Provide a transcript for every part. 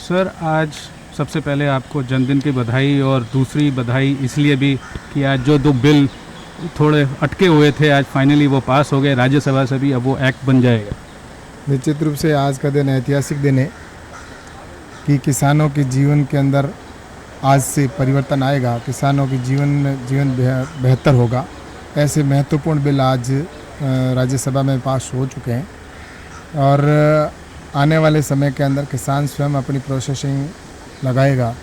Sir, आज सबसे पहले आपको जन्मदिन की बधाई, और दूसरी बधाई इसलिए भी कि आज जो 2 बिल थोड़े अटके हुए थे, आज फाइनली वो पास हो गए राज्यसभा से भी, अब वो एक्ट बन जाएगा। निश्चित रूप से आज का दिन ऐतिहासिक दिन है कि किसानों के जीवन के अंदर आज से परिवर्तन आएगा, किसानों की जीवन बेहतर होगा। ऐसे महत्वपूर्ण बिल आज राज्यसभा में पास हो चुके हैं और आने वाले समय के अंदर किसान स्वयं अपनी प्रोसेसिंग लगाएगा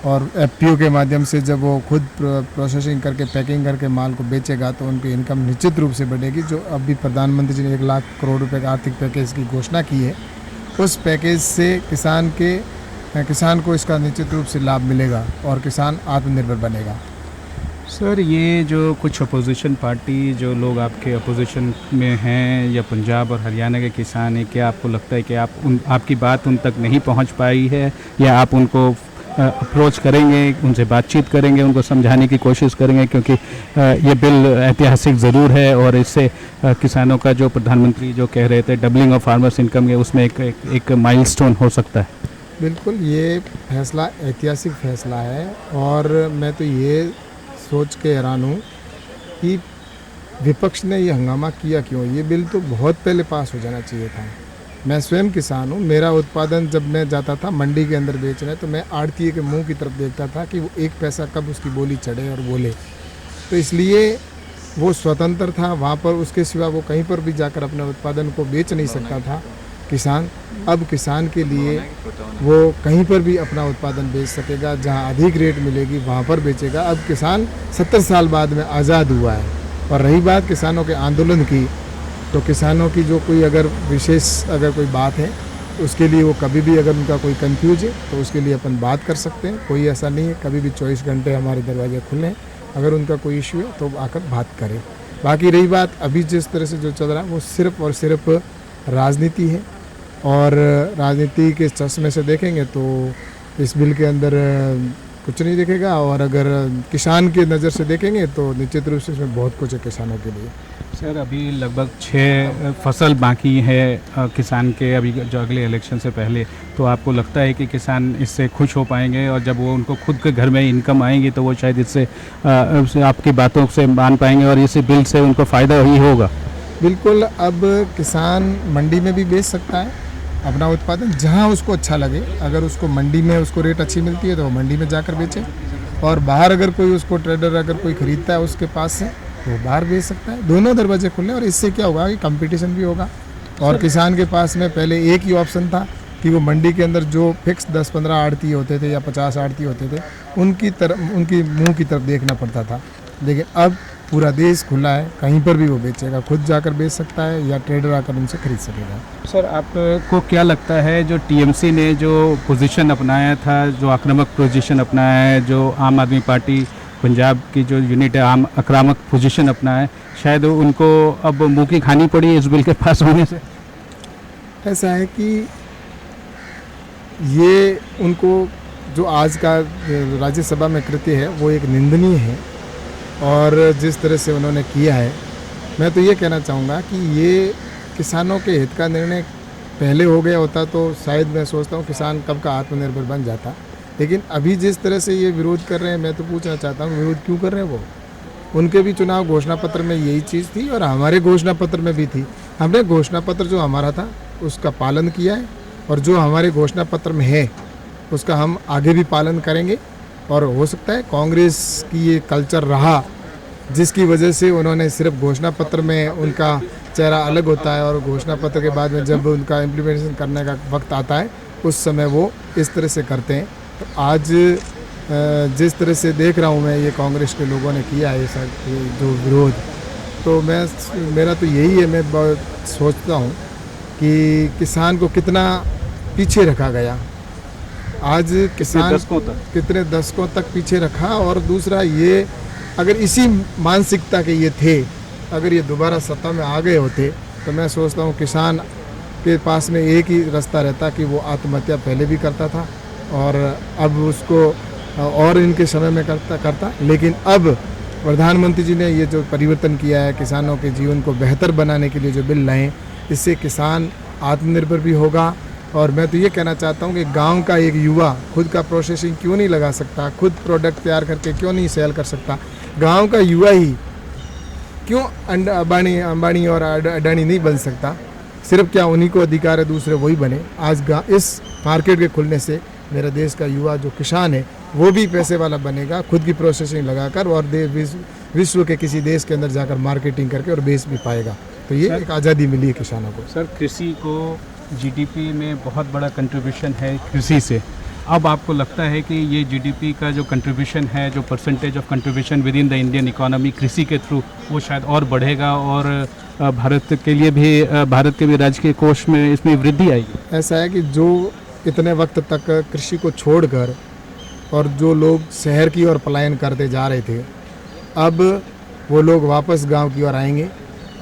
और एफपीओ के माध्यम से जब वो खुद प्रोसेसिंग करके पैकिंग करके माल को बेचेगा तो उनकी इनकम निश्चित रूप से बढ़ेगी। जो अभी प्रधानमंत्री जी ने 1 लाख करोड़ रुपए का आर्थिक पैकेज की घोषणा की है, उस पैकेज से किसान को इसका निश्चित रूप से लाभ मिलेगा और किसान आत्मनिर्भर बनेगा। सर, ये जो कुछ अपोजिशन पार्टी, जो लोग आपके अपोजिशन में हैं या पंजाब और हरियाणा के किसान हैं, क्या आपको लगता है कि आपकी बात उन तक नहीं पहुंच पाई है, या आप उनको अप्रोच करेंगे, उनसे बातचीत करेंगे, उनको समझाने की कोशिश करेंगे? क्योंकि ये बिल ऐतिहासिक ज़रूर है और इससे किसानों का जो प्रधानमंत्री जो कह रहे थे डबलिंग ऑफ फार्मर्स इनकम के, उसमें एक माइलस्टोन हो सकता है। बिल्कुल, ये फैसला ऐतिहासिक फैसला है और मैं तो ये सोच के हैरान हूँ कि विपक्ष ने ये हंगामा किया क्यों। ये बिल तो बहुत पहले पास हो जाना चाहिए था। मैं स्वयं किसान हूँ, मेरा उत्पादन जब मैं जाता था मंडी के अंदर बेचने, तो मैं आड़तीये के मुंह की तरफ देखता था कि वो 1 पैसा कब उसकी बोली चढ़े और बोले। तो इसलिए वो स्वतंत्र था, वहाँ पर उसके सिवा वो कहीं पर भी जाकर अपने उत्पादन को बेच नहीं सकता था किसान। अब किसान के लिए वो कहीं पर भी अपना उत्पादन बेच सकेगा, जहाँ अधिक रेट मिलेगी वहाँ पर बेचेगा। अब किसान 70 साल बाद में आज़ाद हुआ है। और रही बात किसानों के आंदोलन की, तो किसानों की जो कोई अगर विशेष अगर कोई बात है, उसके लिए वो कभी भी अगर उनका कोई कंफ्यूज है तो उसके लिए अपन बात कर सकते हैं। कोई ऐसा नहीं है, कभी भी 24 घंटे हमारे दरवाजे खुले हैं। अगर उनका कोई इश्यू है तो आकर बात करें। बाकी रही बात अभी जिस तरह से जो चल रहा है, वो सिर्फ और सिर्फ राजनीति है और राजनीति के चश्मे से देखेंगे तो इस बिल के अंदर कुछ नहीं दिखेगा, और अगर किसान की नज़र से देखेंगे तो निश्चित रूप से इसमें बहुत कुछ है किसानों के लिए। सर, अभी लगभग 6 फसल बाकी है किसान के, अभी जो अगले इलेक्शन से पहले, तो आपको लगता है कि किसान इससे खुश हो पाएंगे, और जब वो उनको खुद के घर में इनकम आएंगी तो वो शायद इससे आपकी बातों से मान पाएंगे और इसी बिल से उनको फ़ायदा ही होगा? बिल्कुल, अब किसान मंडी में भी बेच सकता है अपना उत्पादन, जहां उसको अच्छा लगे। अगर उसको मंडी में उसको रेट अच्छी मिलती है तो वो मंडी में जाकर बेचे, और बाहर अगर कोई उसको ट्रेडर अगर कोई ख़रीदता है उसके पास से तो वो बाहर बेच सकता है। दोनों दरवाजे खुले, और इससे क्या होगा कि कंपटीशन भी होगा। और किसान के पास में पहले एक ही ऑप्शन था कि वो मंडी के अंदर जो फिक्स 10-15 आड़ती होते थे या 50 आड़ती होते थे, उनकी मुँह की तरफ देखना पड़ता था। लेकिन अब पूरा देश खुला है, कहीं पर भी वो बेचेगा, खुद जाकर बेच सकता है या ट्रेडर आकर उनसे खरीद सकेगा। सर, आपको क्या लगता है, जो टीएमसी ने जो पोजीशन अपनाया था, जो आक्रामक पोजीशन अपनाया है, जो आम आदमी पार्टी पंजाब की जो यूनिट है आक्रामक पोजीशन अपनाया है, शायद उनको अब मुँह की खानी पड़ी इस बिल के पास होने से? ऐसा है कि ये उनको जो आज का राज्यसभा में कृत्य है वो एक निंदनीय है, और जिस तरह से उन्होंने किया है, मैं तो ये कहना चाहूँगा कि ये किसानों के हित का निर्णय पहले हो गया होता तो शायद मैं सोचता हूँ किसान कब का आत्मनिर्भर बन जाता। लेकिन अभी जिस तरह से ये विरोध कर रहे हैं, मैं तो पूछना चाहता हूँ विरोध क्यों कर रहे हैं वो? उनके भी चुनाव घोषणा पत्र में यही चीज़ थी और हमारे घोषणा पत्र में भी थी। हमने घोषणा पत्र जो हमारा था उसका पालन किया है, और जो हमारे घोषणा पत्र में है उसका हम आगे भी पालन करेंगे। और हो सकता है कांग्रेस की ये कल्चर रहा जिसकी वजह से उन्होंने सिर्फ घोषणा पत्र में उनका चेहरा अलग होता है, और घोषणा पत्र के बाद में जब उनका इम्प्लीमेंटेशन करने का वक्त आता है उस समय वो इस तरह से करते हैं। तो आज जिस तरह से देख रहा हूँ मैं, ये कांग्रेस के लोगों ने किया है जो विरोध, तो मेरा तो यही है, मैं बहुत सोचता हूँ कि किसान को कितना पीछे रखा गया। आज किसान कितने दशकों तक पीछे रखा, और दूसरा ये अगर इसी मानसिकता के ये थे, अगर ये दोबारा सत्ता में आ गए होते तो मैं सोचता हूँ किसान के पास में एक ही रास्ता रहता कि वो आत्महत्या पहले भी करता था, और अब उसको और इनके समय में करता। लेकिन अब प्रधानमंत्री जी ने ये जो परिवर्तन किया है, किसानों के जीवन को बेहतर बनाने के लिए जो बिल लाए, इससे किसान आत्मनिर्भर भी होगा और मैं तो ये कहना चाहता हूँ कि गांव का एक युवा खुद का प्रोसेसिंग क्यों नहीं लगा सकता, खुद प्रोडक्ट तैयार करके क्यों नहीं सेल कर सकता। गांव का युवा ही क्यों अंबानी और अडानी नहीं बन सकता। सिर्फ क्या उन्हीं को अधिकार है दूसरे वही बने। आज इस मार्केट के खुलने से मेरे देश का युवा जो किसान है वो भी पैसे वाला बनेगा, खुद की प्रोसेसिंग लगाकर, और विश्व के किसी देश के अंदर जाकर मार्केटिंग करके और बेच भी पाएगा। तो ये एक आज़ादी मिली है किसानों को। सर, कृषि को जीडीपी में बहुत बड़ा कंट्रीब्यूशन है कृषि से। अब आपको लगता है कि ये जीडीपी का जो कंट्रीब्यूशन है, जो percentage of contribution with in the Indian economy कृषि के थ्रू, वो शायद और बढ़ेगा और भारत के लिए भी, भारत के भी राज्य के कोष में इसमें वृद्धि आएगी? ऐसा है कि जो इतने वक्त तक कृषि को छोड़कर और जो लोग शहर की ओर पलायन करते जा रहे थे, अब वो लोग वापस गांव की ओर आएंगे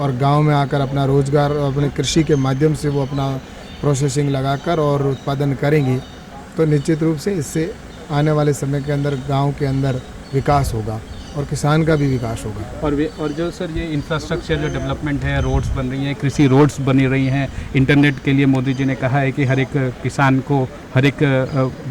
और गांव में आकर अपना रोजगार अपने कृषि के माध्यम से वो अपना प्रोसेसिंग लगाकर और उत्पादन करेंगे। तो निश्चित रूप से इससे आने वाले समय के अंदर गांव के अंदर विकास होगा और किसान का भी विकास होगा। और जो सर ये इंफ्रास्ट्रक्चर जो डेवलपमेंट है, रोड्स बन रही हैं, कृषि रोड्स बनी रही हैं, इंटरनेट के लिए मोदी जी ने कहा है कि हर एक किसान को, हर एक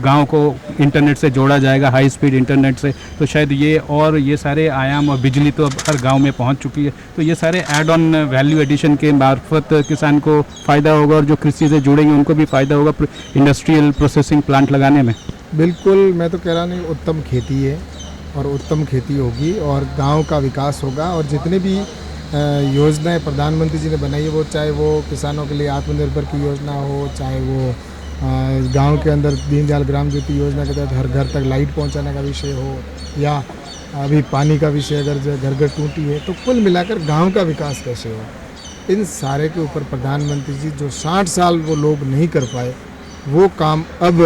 गांव को इंटरनेट से जोड़ा जाएगा, हाई स्पीड इंटरनेट से। तो शायद ये सारे आयाम, और बिजली तो अब हर गांव में पहुंच चुकी है, तो ये सारे ऐड ऑन वैल्यू एडिशन के मार्फत किसान को फ़ायदा होगा और जो कृषि से जुड़ेंगे उनको भी फ़ायदा होगा इंडस्ट्रियल प्रोसेसिंग प्लांट लगाने में। बिल्कुल, मैं तो कह रहा नहीं, उत्तम खेती है और उत्तम खेती होगी और गांव का विकास होगा। और जितने भी योजनाएं प्रधानमंत्री जी ने बनाई है, वो चाहे वो किसानों के लिए आत्मनिर्भर की योजना हो, चाहे वो गांव के अंदर दीनदयाल ग्राम ज्योति योजना के तहत हर घर तक लाइट पहुंचाने का विषय हो, या अभी पानी का विषय अगर घर घर टूटी है, तो कुल मिलाकर गांव का विकास कैसे हो, इन सारे के ऊपर प्रधानमंत्री जी जो 60 साल वो लोग नहीं कर पाए, वो काम अब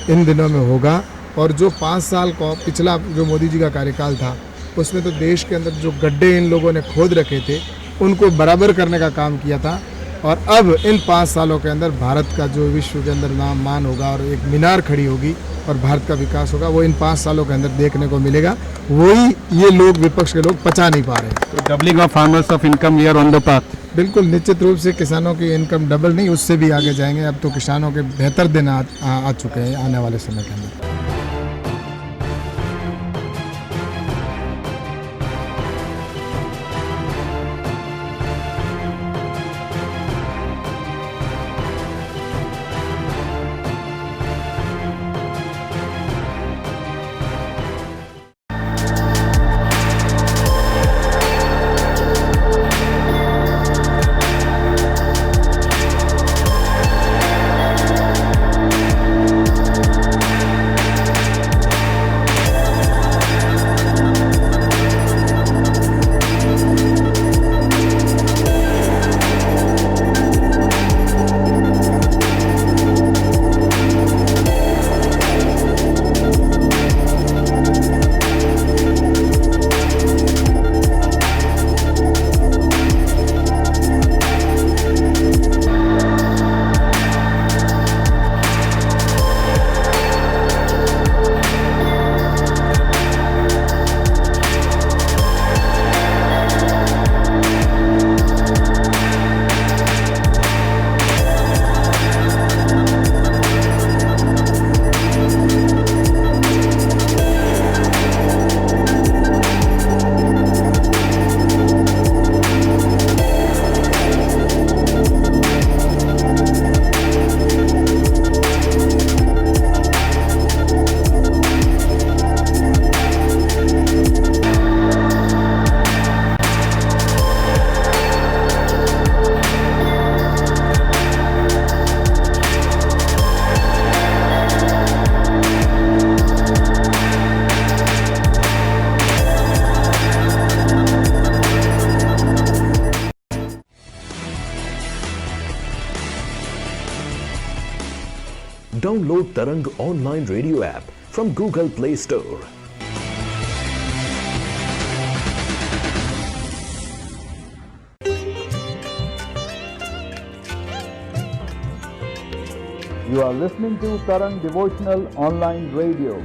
इन दिनों में होगा। और जो 5 साल को पिछला जो मोदी जी का कार्यकाल था, उसमें तो देश के अंदर जो गड्ढे इन लोगों ने खोद रखे थे उनको बराबर करने का काम किया था। और अब इन 5 सालों के अंदर भारत का जो विश्व के अंदर नाम मान होगा और एक मीनार खड़ी होगी और भारत का विकास होगा, वो इन 5 सालों के अंदर देखने को मिलेगा। वही ये लोग, विपक्ष के लोग, पचा नहीं पा रहे हैं। तो doubling of farmers of income, we are on the path. बिल्कुल, निश्चित रूप से किसानों की इनकम डबल नहीं, उससे भी आगे जाएंगे। अब तो किसानों के बेहतर दिन आ चुके हैं आने वाले समय के अंदर। Download Tarang online radio app from Google Play Store. You are listening to Tarang Devotional Online Radio.